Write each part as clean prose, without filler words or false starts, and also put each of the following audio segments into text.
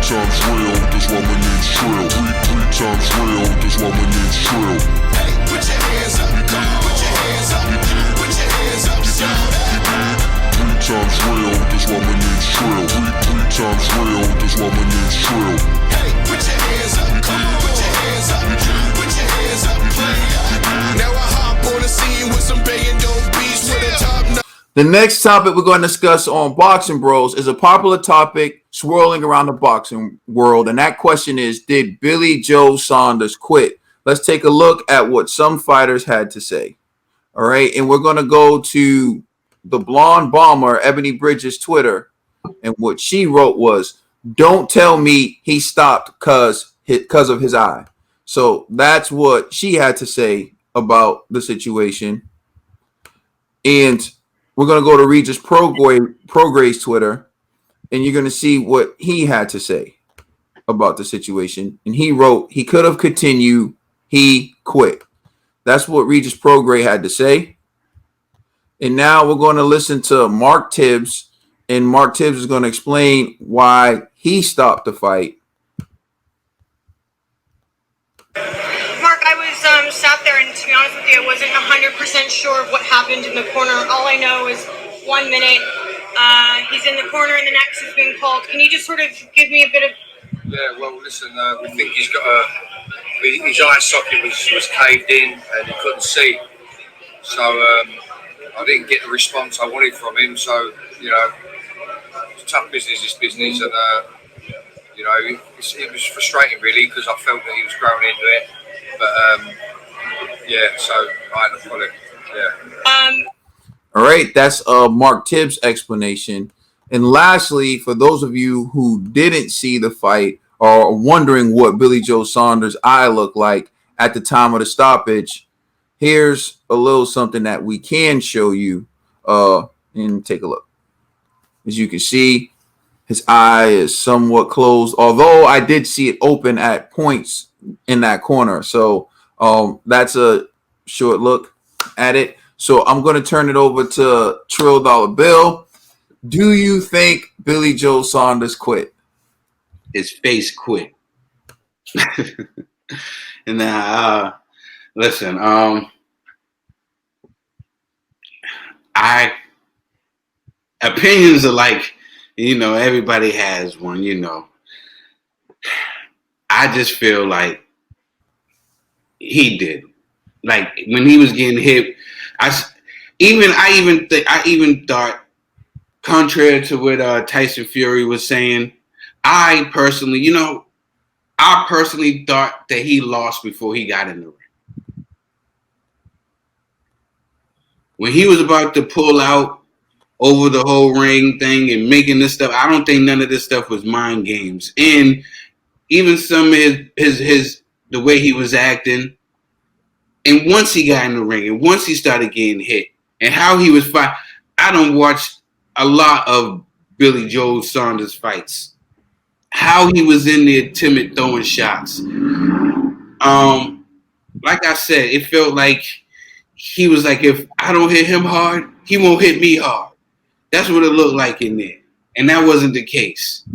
times real, that's why my name's Trill. Three times real, that's why my name's Trill. Hey, put your hands up, come on, put your hands up, put your hands up, shout out. 3 times real, that's why my name's Trill. Three times real, that's why my name's Trill. Hey, put your hands up, come on, put your hands up, put your hands up, now I hop on the scene with some banging dope beats with a top notch. The next topic we're going to discuss on Boxing Bros is a popular topic swirling around the boxing world, and that question is, did Billy Joe Saunders quit? Let's take a look at what some fighters had to say. All right, and we're going to go to the blonde bomber, Ebony Bridges' Twitter, and what she wrote was, don't tell me he stopped because of his eye. So that's what she had to say about the situation. And we're going to go to Regis Progray's Twitter, and you're going to see what he had to say about the situation. And he wrote, he could have continued, he quit. That's what Regis Progray had to say. And now we're going to listen to Mark Tibbs, and Mark Tibbs is going to explain why he stopped the fight. Mark, I was sat there, and to be honest with you, I wasn't 100% sure of what happened in the corner. All I know is 1 minute he's in the corner and the next is being called. Can you just sort of give me a bit of... Yeah, well, listen, we think he's got his eye socket was caved in and he couldn't see. So I didn't get the response I wanted from him. So, you know, it's tough business, this business. And, you know, it was frustrating, really, because I felt that he was growing into it. But, yeah, so I had to pull it. Yeah. All right, that's Mark Tibbs' explanation. And lastly, for those of you who didn't see the fight or are wondering what Billy Joe Saunders' eye looked like at the time of the stoppage, here's a little something that we can show you. And take a look. As you can see, his eye is somewhat closed, although I did see it open at points in that corner. So that's a short look at it. So I'm going to turn it over to Trill Dollar Bill. Do you think Billy Joe Saunders quit? His face quit. And now, listen, opinions are like, you know, everybody has one, you know. I just feel like he did. Like when he was getting hit, I even thought, contrary to what Tyson Fury was saying, I personally thought that he lost before he got in the ring. When he was about to pull out over the whole ring thing and making this stuff, I don't think none of this stuff was mind games. And even some of his the way he was acting. And once he got in the ring and once he started getting hit and how he was fighting, I don't watch a lot of Billy Joe Saunders fights. How he was in there timid throwing shots. Like I said, it felt like he was like, if I don't hit him hard, he won't hit me hard. That's what it looked like in there. And that wasn't the case.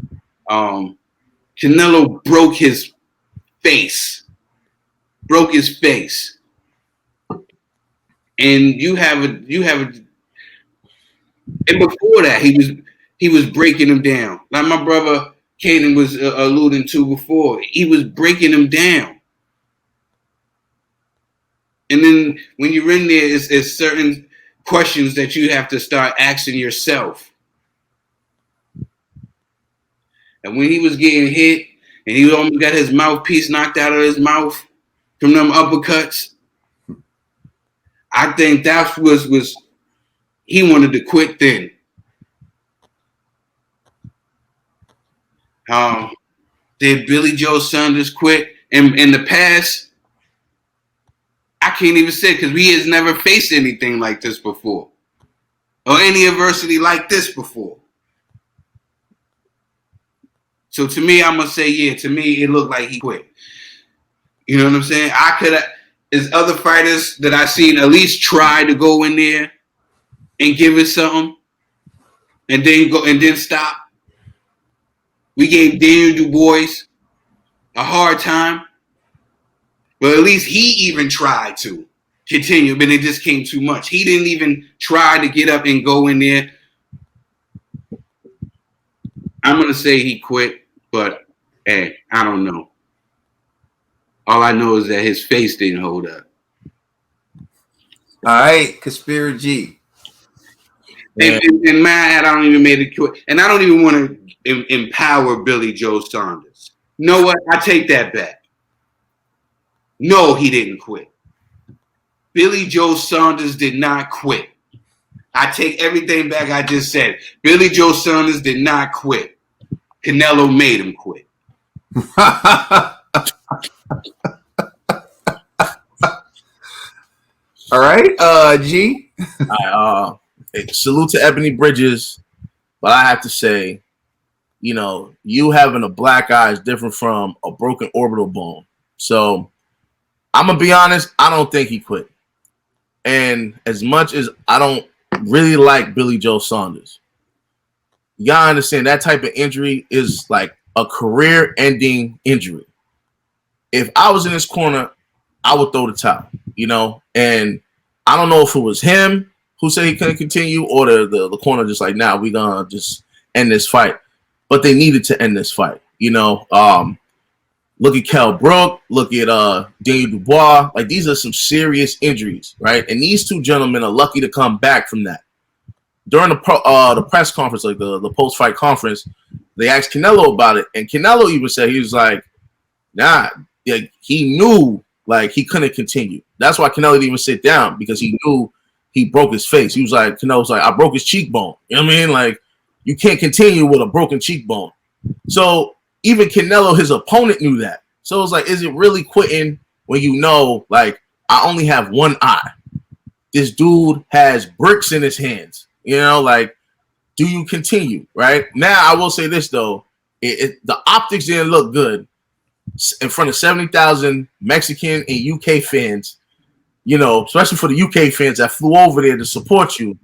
Canelo broke his face. And you have and before that, he was breaking him down. Like my brother Caden was alluding to before. He was breaking him down. And then when you're in there, it's certain questions that you have to start asking yourself. And when he was getting hit and he almost got his mouthpiece knocked out of his mouth from them uppercuts, I think that was he wanted to quit then. Did Billy Joe Saunders quit? In the past, I can't even say because he has never faced anything like this before. Or any adversity like this before. So to me, I'm going to say, yeah, to me, it looked like he quit. You know what I'm saying? I could have, there's other fighters that I've seen at least try to go in there and give it something and then go and then stop. We gave Daniel Dubois a hard time, but at least he even tried to continue, but it just came too much. He didn't even try to get up and go in there. I'm going to say he quit, but hey, I don't know. All I know is that his face didn't hold up. All right, Conspiracy. And Matt, I don't even make it quit. And I don't even want to empower Billy Joe Saunders. You know what? I take that back. No, he didn't quit. Billy Joe Saunders did not quit. I take everything back I just said. Billy Joe Saunders did not quit. Canelo made him quit. All right, G. Salute to Ebony Bridges, but I have to say, you know, you having a black eye is different from a broken orbital bone. So I'm gonna be honest, I don't think he quit. And as much as I don't really like Billy Joe Saunders, you gotta understand that type of injury is like a career-ending injury. If I was in his corner, I would throw the towel, you know. And I don't know if it was him who said he couldn't continue, or the corner just like, nah, we gonna just end this fight. But they needed to end this fight, you know. Look at Kell Brook, look at Daniel Dubois. Like, these are some serious injuries, right? And these two gentlemen are lucky to come back from that. During the press conference, like the post-fight conference, they asked Canelo about it, and Canelo even said, he was like, nah, like, he knew like he couldn't continue. That's why Canelo didn't even sit down, because he knew he broke his face. He was like, Canelo's like, I broke his cheekbone. You know what I mean? Like, you can't continue with a broken cheekbone. So even Canelo, his opponent, knew that. So it's like, is it really quitting when you know, like, I only have one eye? This dude has bricks in his hands. You know, like, do you continue, right? Now, I will say this, though. The optics didn't look good in front of 70,000 Mexican and UK fans, you know, especially for the UK fans that flew over there to support you.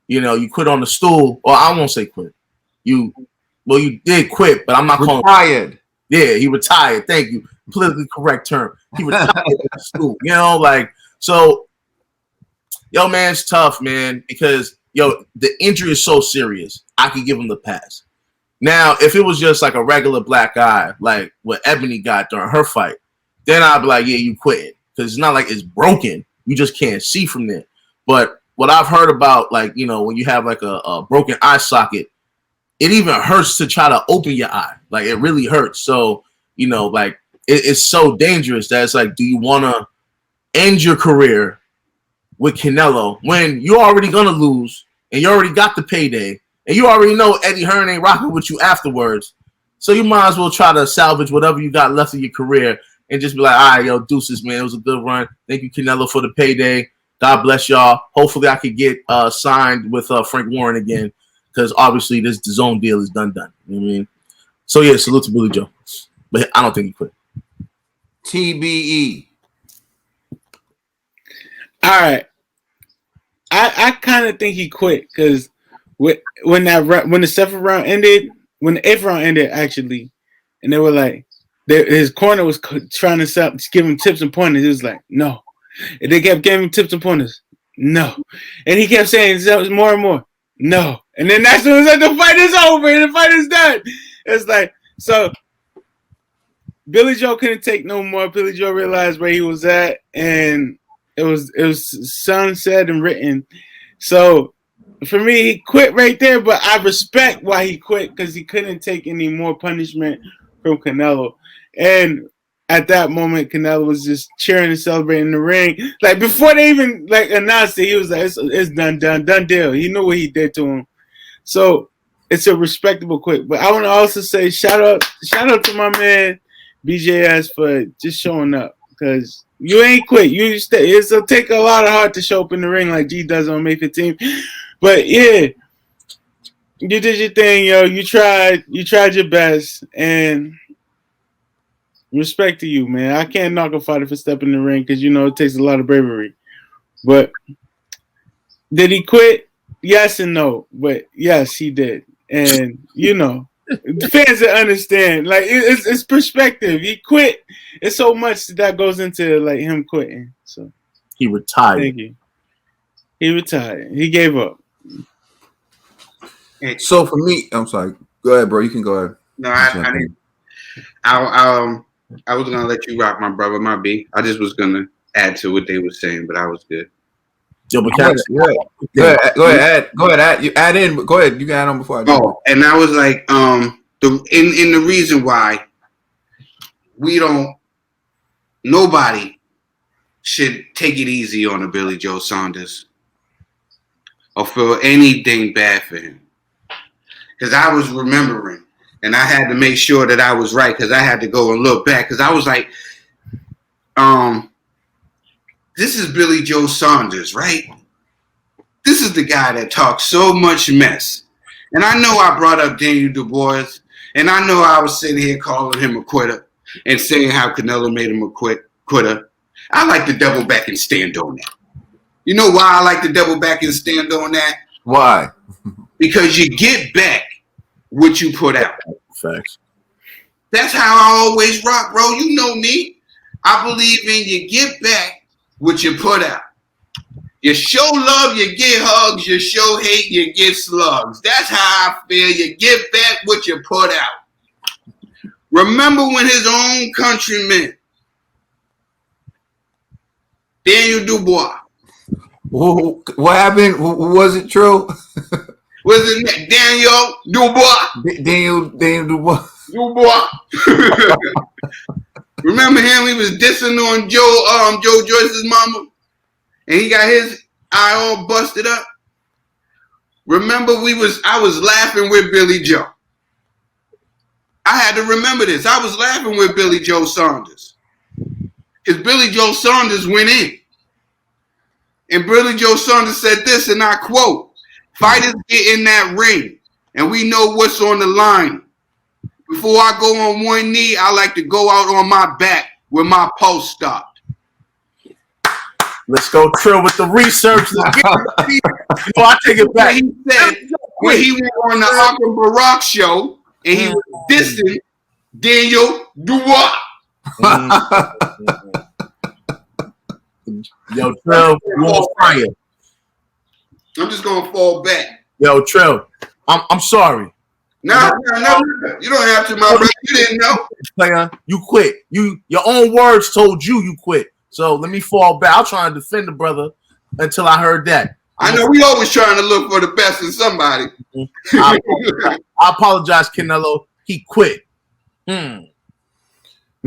You know, you quit on the stool, or I won't say quit. You did quit, but I'm not calling retired. Yeah, he retired. Thank you. Politically correct term. He retired on the stool. You know, like, so, yo, man, it's tough, man, because, yo, the injury is so serious. I could give him the pass. Now, if it was just like a regular black eye, like what Ebony got during her fight, then I'd be like, yeah, you quit. Because it's not like it's broken. You just can't see from there. But what I've heard about, like, you know, when you have like a broken eye socket, it even hurts to try to open your eye. Like, it really hurts. So, you know, like, it's so dangerous that it's like, do you want to end your career with Canelo when you're already going to lose and you already got the payday and you already know Eddie Hearn ain't rocking with you afterwards? So you might as well try to salvage whatever you got left of your career and just be like, all right, yo, deuces, man. It was a good run. Thank you, Canelo, for the payday. God bless y'all. Hopefully I could get signed with Frank Warren again, because obviously this DAZN deal is done. You know what I mean? So, yeah, salute to Billy Joe. But I don't think he quit. TBE. All right. I kind of think he quit, because when the seventh round ended, when the eighth round ended, actually, and they were like, his corner was trying to give him tips and pointers. He was like, no. And they kept giving him tips and pointers. No. And he kept saying more and more. No. And then as soon as the fight is over and the fight is done, it's like, so Billy Joe couldn't take no more. Billy Joe realized where he was at, and it was said and written. So for me, he quit right there, but I respect why he quit, because he couldn't take any more punishment from Canelo. And at that moment, Canelo was just cheering and celebrating in the ring. Like, before they even like announced it, he was like, it's done deal. He knew what he did to him. So it's a respectable quit. But I want to also say shout out to my man BJS for just showing up, because you ain't quit. You stay. It'll take a lot of heart to show up in the ring like G does on May 15th. But yeah, you did your thing, yo. You tried your best, and respect to you, man. I can't knock a fighter for stepping in the ring, because, you know, it takes a lot of bravery. But did he quit? Yes and no. But yes, he did. And, you know, The fans that understand, like it's perspective. He quit. It's so much that goes into like him quitting. So He retired. thank you. He retired. He gave up. So for me, I'm sorry. Go ahead, bro. You can go ahead. No, I was gonna let you rock, my brother, my B. I just was gonna add to what they were saying, but I was good. Yo, but Go ahead. You add in. But go ahead. You can add on before I do. Oh, and I was like, the reason why nobody should take it easy on a Billy Joe Saunders or feel anything bad for him. Because I was remembering, and I had to make sure that I was right, because I had to go and look back, because I was like, this is Billy Joe Saunders, right? This is the guy that talks so much mess. And I know I brought up Daniel Dubois, and I know I was sitting here calling him a quitter and saying how Canelo made him a quitter. I like to double back and stand on that. You know why I like to double back and stand on that? Why? Because you get back what you put out. Facts. That's how I always rock, bro. You know me. I believe in you get back what you put out. You show love, you get hugs. You show hate, you get slugs. That's how I feel. You get back what you put out. Remember when his own countryman, Daniel Dubois. What happened? Was it true? Was it Daniel Dubois? Daniel Dubois. Dubois. Remember him? He was dissing on Joe Joyce's mama, and he got his eye all busted up. Remember, I was laughing with Billy Joe. I had to remember this. I was laughing with Billy Joe Saunders, because Billy Joe Saunders went in, and Billy Joe Saunders said this, and I quote: "Fighters get in that ring, and we know what's on the line. Before I go on one knee, I like to go out on my back where my pulse stopped." Let's go, Trill, with the research. I take it back. He said when he went on the Akram Barak show and he was dissing Daniel Dubois. Yo, Trill, you on fire. I'm just gonna fall back. Yo, Trill, I'm sorry. No, you don't have to, my brother. You didn't know. Player, you quit. Your own words told you quit. So let me fall back. I'll try and defend the brother until I heard that. I know we always trying to look for the best in somebody. I apologize, Canelo. He quit. No,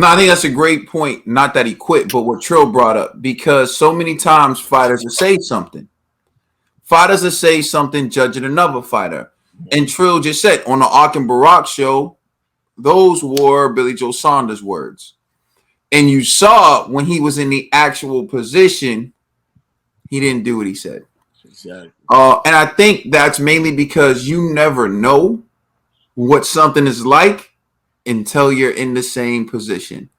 I think that's a great point. Not that he quit, but what Trill brought up, because so many times fighters will say something. Fighters will say something judging another fighter. And Trill just said on the Akram Barak show, those were Billy Joe Saunders' words. And you saw when he was in the actual position, he didn't do what he said. Exactly. And I think that's mainly because you never know what something is like until you're in the same position.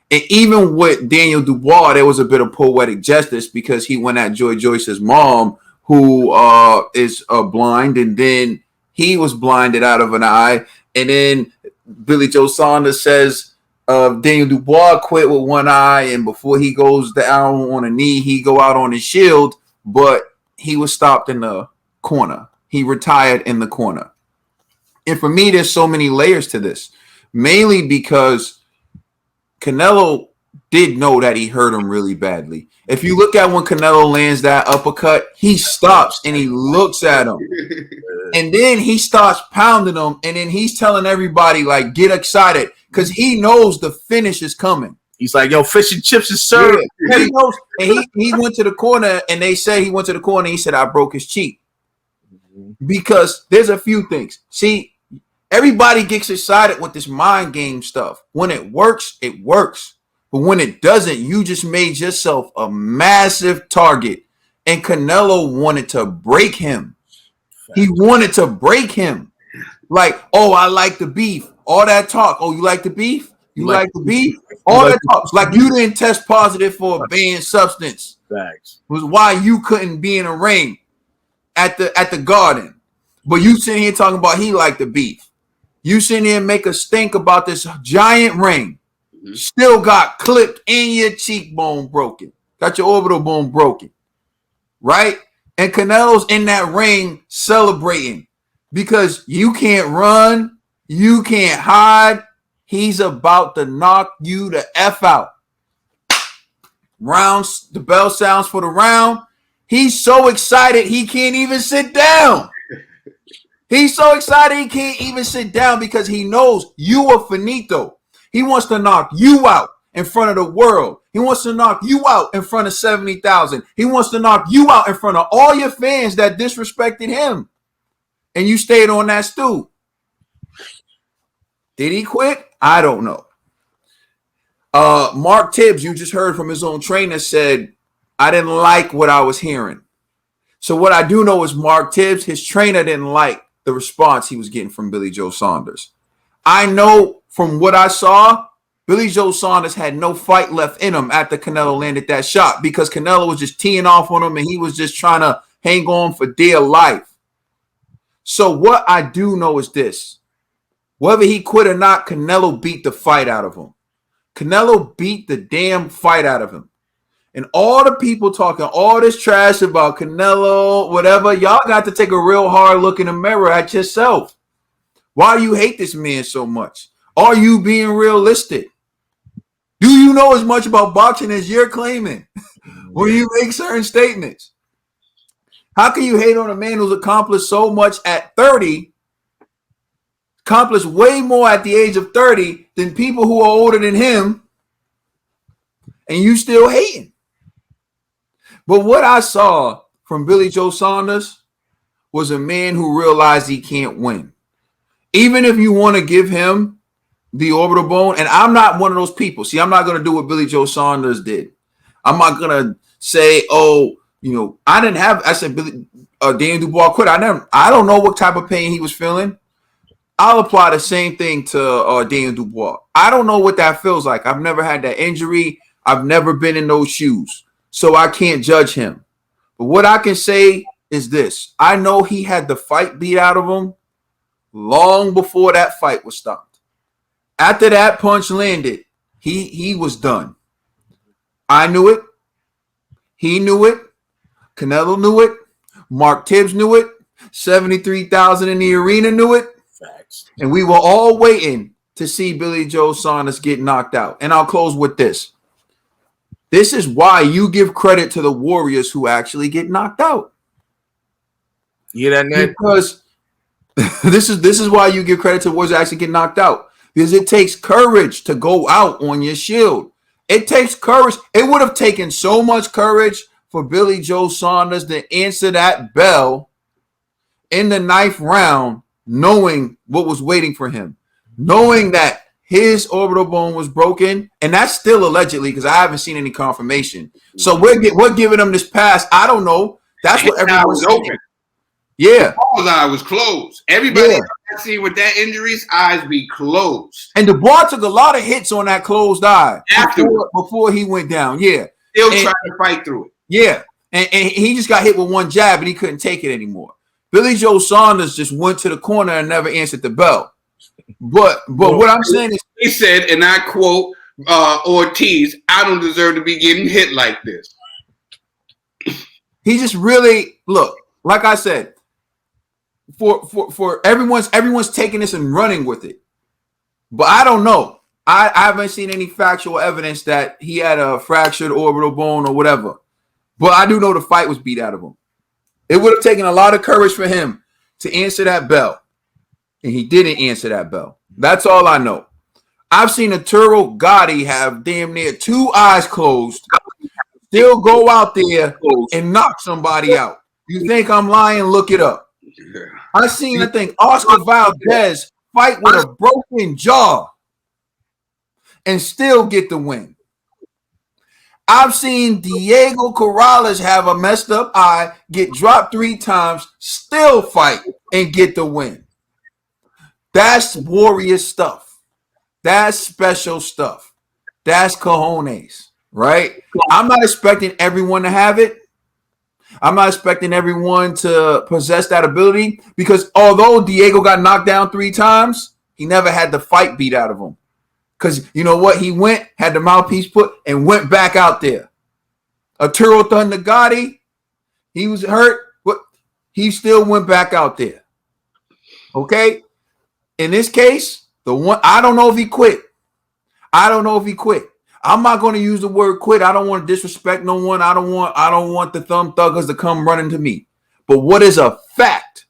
And even with Daniel Dubois, there was a bit of poetic justice because he went at Joy Joyce's mom, who is blind, and then he was blinded out of an eye. And then Billy Joe Saunders says Daniel Dubois quit with one eye, and before he goes down on a knee, he go out on his shield, but he was stopped in the corner. He retired in the corner. And for me, there's so many layers to this, mainly because Canelo did know that he hurt him really badly. If you look at when Canelo lands that uppercut, he stops and he looks at him. And then he starts pounding him, and then he's telling everybody, like, get excited, because he knows the finish is coming. He's like, yo, fish and chips is served. Yeah. He knows. And he went to the corner, and they say he went to the corner, and he said, I broke his cheek. Because there's a few things. See, everybody gets excited with this mind game stuff. When it works, it works. But when it doesn't, you just made yourself a massive target. And Canelo wanted to break him. He wanted to break him. Like, oh, I like the beef. All that talk. Oh, you like the beef? You like the beef? All that talk. Like you didn't test positive for a banned substance. Facts. Was why you couldn't be in a ring at the Garden. But you sitting here talking about he liked the beef. You sit there and make a stink about this giant ring. Still got clipped in your cheekbone broken. Got your orbital bone broken. Right? And Canelo's in that ring celebrating because you can't run. You can't hide. He's about to knock you the F out. Rounds, the bell sounds for the round. He's so excited he can't even sit down. He's so excited he can't even sit down because he knows you are finito. He wants to knock you out in front of the world. He wants to knock you out in front of 70,000. He wants to knock you out in front of all your fans that disrespected him. And you stayed on that stool. Did he quit? I don't know. Mark Tibbs, you just heard from his own trainer, said, I didn't like what I was hearing. So what I do know is Mark Tibbs, his trainer, didn't like the response he was getting from Billy Joe Saunders. I know from what I saw, Billy Joe Saunders had no fight left in him after Canelo landed that shot because Canelo was just teeing off on him and he was just trying to hang on for dear life. So what I do know is this. Whether he quit or not, Canelo beat the fight out of him. Canelo beat the damn fight out of him. And all the people talking all this trash about Canelo, whatever, y'all got to take a real hard look in the mirror at yourself. Why do you hate this man so much? Are you being realistic? Do you know as much about boxing as you're claiming when you make certain statements? How can you hate on a man who's accomplished so much at 30, accomplished way more at the age of 30 than people who are older than him, and you still hating? But what I saw from Billy Joe Saunders was a man who realized he can't win. Even if you want to give him the orbital bone, and I'm not one of those people. See, I'm not going to do what Billy Joe Saunders did. I'm not going to say, oh, you know, I said Billy, Daniel Dubois quit. I don't know what type of pain he was feeling. I'll apply the same thing to Daniel Dubois. I don't know what that feels like. I've never had that injury. I've never been in those shoes. So I can't judge him. But what I can say is this. I know he had the fight beat out of him long before that fight was stopped. After that punch landed, he was done. I knew it. He knew it. Canelo knew it. Mark Tibbs knew it. 73,000 in the arena knew it. Facts. And we were all waiting to see Billy Joe Saunders get knocked out. And I'll close with this. This is why you give credit to the warriors who actually get knocked out. You hear that, Ned? Because this is why you give credit to the warriors who actually get knocked out. Because it takes courage to go out on your shield. It takes courage. It would have taken so much courage for Billy Joe Saunders to answer that bell in the 9th round, knowing what was waiting for him, knowing that his orbital bone was broken, and that's still allegedly because I haven't seen any confirmation. So we're giving him this pass. I don't know. That's what everyone's saying. Open. Yeah, Paul's eye was closed. Everybody I see with that injury's eyes be closed. And Dubois took a lot of hits on that closed eye before he went down. Yeah, still trying to fight through it. Yeah, and he just got hit with one jab and he couldn't take it anymore. Billy Joe Saunders just went to the corner and never answered the bell. But what I'm saying is, he said, and I quote Ortiz, "I don't deserve to be getting hit like this." He just really look, like I said, for everyone's taking this and running with it. But I don't know. I haven't seen any factual evidence that he had a fractured orbital bone or whatever. But I do know the fight was beat out of him. It would have taken a lot of courage for him to answer that bell. And he didn't answer that bell. That's all I know. I've seen Arturo Gotti have damn near 2 eyes closed, still go out there and knock somebody out. You think I'm lying? Look it up. I think Oscar Valdez fight with a broken jaw and still get the win. I've seen Diego Corrales have a messed up eye, get dropped 3 times, still fight and get the win. That's warrior stuff. That's special stuff. That's cojones, right? I'm not expecting everyone to have it. I'm not expecting everyone to possess that ability because although Diego got knocked down 3 times, He never had the fight beat out of him. Because you know what? He went, had the mouthpiece put, and went back out there. Arturo Thunder Gotti, he was hurt, but he still went back out there. Okay? In this case, the one, I don't know if he quit. I don't know if he quit. I'm not going to use the word quit. I don't want to disrespect no one. I don't want the thumb thuggers to come running to me. But what is a fact,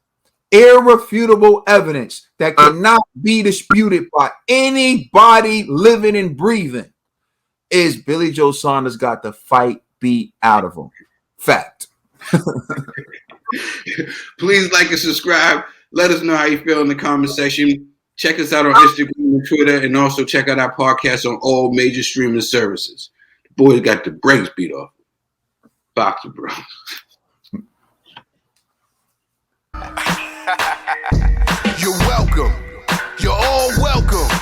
irrefutable evidence that cannot be disputed by anybody living and breathing, is Billy Joe Saunders got the fight beat out of him. Fact. Please like and subscribe. Let us know how you feel in the comment section. Check us out on Instagram and Twitter, and also check out our podcast on all major streaming services. The boys got the brakes beat off. Boxing Bros. You're welcome. You're all welcome.